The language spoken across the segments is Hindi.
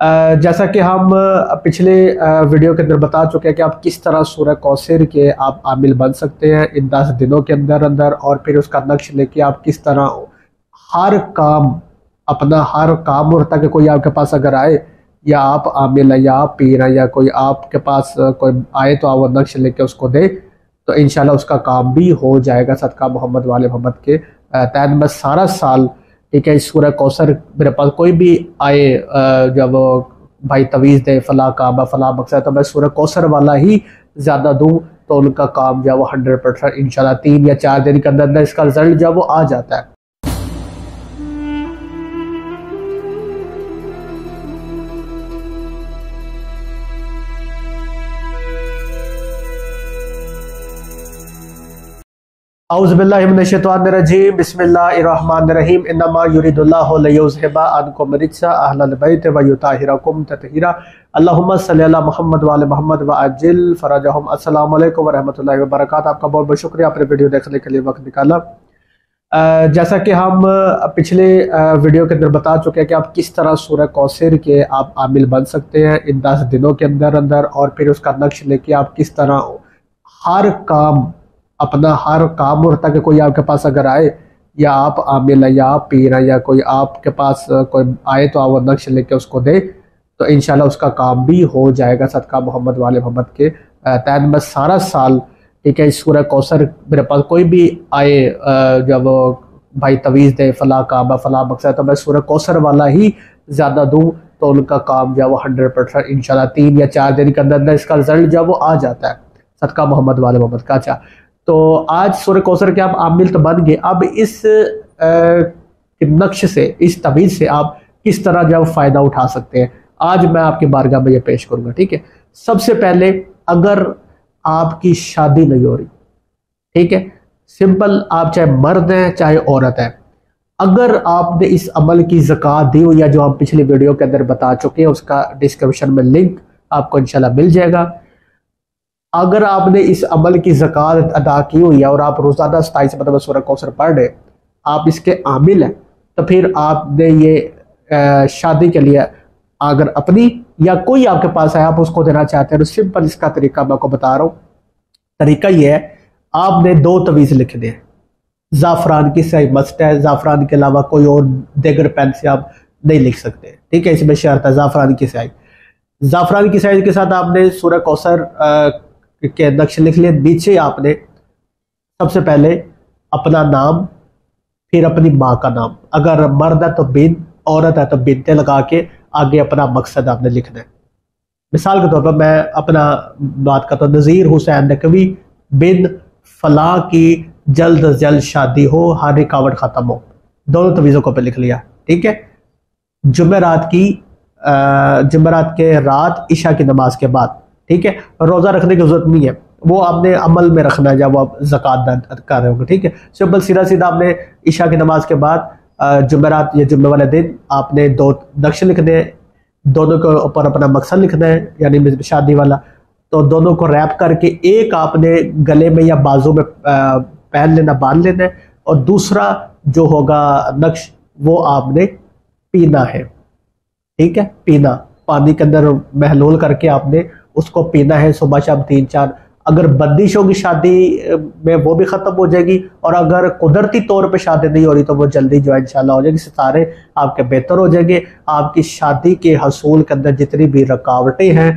जैसा कि हम पिछले वीडियो के अंदर बता चुके हैं कि आप किस तरह सूरह कौसर के आप आमिल बन सकते हैं इन 10 दिनों के अंदर अंदर, और फिर उसका नक्श लेके आप किस तरह हर काम अपना हर काम, और ताकि कोई आपके पास अगर आए, या आप आमिल है या आप पीर है या कोई आपके पास कोई आए तो आप वो नक्श लेके उसको दे, तो इंशाल्लाह उसका काम भी हो जाएगा सदका मोहम्मद वाले मोहम्मद के तहत। मैं सारा साल, ठीक है, इस सूरह कौसर मेरे पास कोई भी आए जब भाई तवीज़ दे फला काम फला मकसद, तो मैं सूरह कौसर वाला ही ज़्यादा दूँ, तो उनका काम जो है वो 100% इंशाल्लाह 3 या 4 दिन के अंदर अंदर इसका रिजल्ट जो है वो आ जाता है। औज़ुबिल्लाहिमिनश्शैतानिर्रजीम बिस्मिल्लाहिर्रहमानिर्रहीम इन्नमा युरिदुल्लाहु लियुज़हिबा अन्कुम रिज्सा अहलल बैत व युताहिरकुम तत्हीरा अल्लाहुम्मा सल्लि अला मुहम्मद व आले मुहम्मद व अज्जिल फरजहुम। अस्सलामु अलैकुम व रहमतुल्लाहि व बरकातहू। आपका बहुत बहुत शुक्रिया आपने वीडियो देखने के लिए वक्त निकाला। जैसा कि हम पिछले वीडियो के अंदर बता चुके हैं कि आप किस तरह सूरह कौसर के आप आमिल बन सकते हैं इन 10 दिनों के अंदर अंदर, और फिर उसका नक्श लेके आप किस तरह हर काम अपना हर काम, और ताकि कोई आपके पास अगर आए, या आप आमिल है या आप पीर है या कोई आपके पास कोई आए तो आप वो नक्श लेके उसको दे, तो इंशाल्लाह उसका काम भी हो जाएगा सदका मोहम्मद वाले मोहम्मद के तहत। मैं सारा साल, ठीक है, इस सूरह कौसर मेरे पास कोई भी आए जब भाई तवीज़ दे फला काम फला मकसद, तो मैं सूरह कौसर वाला ही ज़्यादा दूँ, तो उनका काम जो है वो 100% इंशाल्लाह 3 या 4 दिन के अंदर अंदर इसका रिजल्ट जो है वो आ जाता है सदका मोहम्मद वाले मोहम्मद का। अच्छा, तो आज सूरह कौसर के आप आमिल तो बन गए, अब इस नक्श से, इस तवीज़ से आप किस तरह जो फ़ायदा उठा सकते हैं, आज मैं आपकी बारगाह में ये पेश करूँगा। ठीक है, सबसे पहले अगर आपकी शादी नहीं हो रही, ठीक है, सिंपल, आप चाहे मर्द हैं चाहे औरत है, अगर आपने इस अमल की ज़कात दी हो, या जो हम पिछली वीडियो के अंदर बता चुके हैं उसका डिस्क्रिप्शन में लिंक आपको इंशाल्लाह मिल जाएगा। अगर आपने इस अमल की ज़कात अदा की हुई है और आप रोज़ाना 27 मतलब सूरह कौसर पढ़ रहे, आप इसके आमिल हैं, तो फिर आपने ये शादी के लिए अगर अपनी या कोई आपके पास है आप उसको देना चाहते हैं, तो सिंपल इसका तरीका मैं आपको बता रहा हूँ। तरीका ये है, आपने 2 तवीज़ लिखने हैं। ज़ाफ़रान की स्याही मस्ट है, ज़ाफ़रान के अलावा कोई और देगर पेन से आप नहीं लिख सकते, ठीक है, इसमें शर्त है ज़ाफ़रान की स्याही। ज़ाफ़रान की स्याही के साथ आपने सूरह कौसर के नक्श लिख लिए। नीचे आपने सबसे पहले अपना नाम, फिर अपनी माँ का नाम, अगर मर्द है तो बिन, औरत है तो बिनते लगा के आगे अपना मकसद आपने लिखना है। मिसाल के तौर पर मैं अपना बात करता हूँ, नज़ीर हुसैन नकवी बिन फला की जल्द अज जल्द शादी हो, हर रिकावट ख़त्म हो। दोनों तवीज़ों को पे लिख लिया, ठीक है। जुमेरात के रात इशा की नमाज के बाद, ठीक है, रोज़ा रखने की जरूरत नहीं है, वो आपने अमल में रखना है जब आप ज़कात कर रहे होंगे, ठीक है। सिंपल सीधा आपने इशा की नमाज के बाद जुमेरात या जुम्मे वाले दिन आपने 2 नक्श लिखने हैं, दोनों के ऊपर अपना मकसद लिखना है, यानी शादी वाला, तो दोनों को रैप करके एक आपने गले में या बाजू में पहन लेना, बांध लेना है, और दूसरा जो होगा नक्श वो आपने पीना है, ठीक है, पीना, पानी के अंदर महलूल करके आपने उसको पीना है सुबह शाम 3-4। अगर बंदिश होगी शादी में वो भी ख़त्म हो जाएगी, और अगर कुदरती तौर पे शादी नहीं हो रही तो वो जल्दी जो है इंशाल्लाह हो जाएगी, सारे आपके बेहतर हो जाएंगे। आपकी शादी के हसूल के अंदर जितनी भी रुकावटें हैं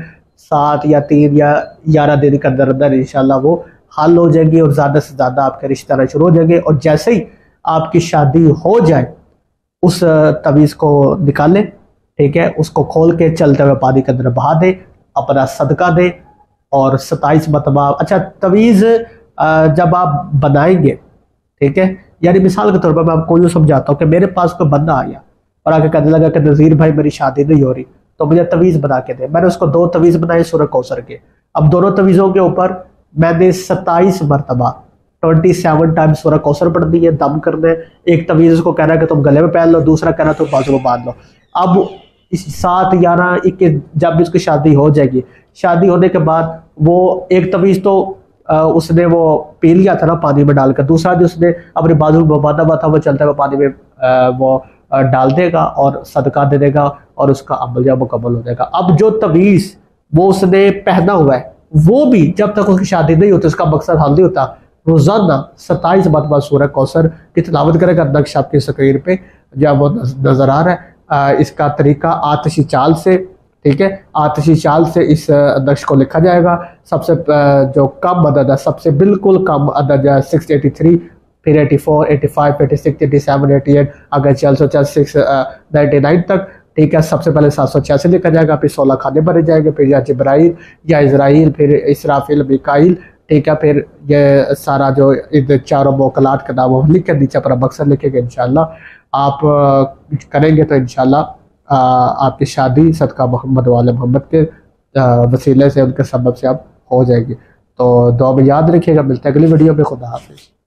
7 या 3 या 11 दिन के अंदर अंदर इंशाल्लाह वो हल हो जाएगी, और ज़्यादा से ज़्यादा आपके रिश्ते आना शुरू हो जाएंगे। और जैसे ही आपकी शादी हो जाए उस तवीज़ को निकालें, ठीक है, उसको खोल के चलते हुए पानी के अंदर बहा दे, अपना सदका दे, और 27 मरतबा। अच्छा, तवीज़ जब आप बनाएंगे, ठीक है, यानी मिसाल के तौर पर मैं आपको यूँ समझाता हूँ कि मेरे पास कोई बंदा आया और आके कहने लगा कि नज़ीर भाई मेरी शादी नहीं हो रही, तो मुझे तवीज़ बना के दे। मैंने उसको 2 तवीज़ बनाए सूरह कौसर के। अब दोनों तवीज़ों के ऊपर मैंने 27 मरतबा 27 टाइम सूरह कौसर पढ़नी है, दम करना है। एक तवीज़ को कहना है कि तुम गले में पहन लो, दूसरा कहना तुम बाजू में बांध लो। अब इस 7, 11, 21 जब इसकी शादी हो जाएगी, शादी होने के बाद वो एक तवीज़ तो उसने वो पी लिया था ना पानी में डालकर, दूसरा जो उसने अपने बाजू में बांधा हुआ था वो चलते हुए पानी में वो डाल देगा और सदका दे देगा, और उसका अमल या मुकम्मल हो जाएगा। अब जो तवीज़ वो उसने पहना हुआ है वो भी जब तक उसकी शादी नहीं होती उसका मकसद हल नहीं होता, रोजाना 27 मरतबा सूरह कौसर की तिलावत करेगा। नक्श आपकी स्क्रीन पे जब वो नजर आ रहा है। इसका तरीका आतिशी चाल से, ठीक है, आतिशी चाल से इस नक्श को लिखा जाएगा। सबसे जो कम अदद है, सबसे बिल्कुल कम अदद है 683, फिर 84, 85, 86, 87, 88, अगर चल 699 तक, ठीक है। सबसे पहले 786 लिखा जाएगा, फिर 16 खाने भरे जाएंगे, फिर या जिब्राइल या इजराइल, फिर इसराफिल, मिकाइल, ठीक है। फिर ये सारा जो इन चारों मोकलात का नाम वो लिख के नीचे अपना मकसद लिखेंगे। इंशाल्लाह आप करेंगे तो इंशाल्लाह आपकी शादी सदका मोहम्मद वाले मोहम्मद के वसीले से, उनके सबब से आप हो जाएगी। तो दुआ में याद रखिएगा। मिलते हैं अगली वीडियो में। खुदा हाफिज़।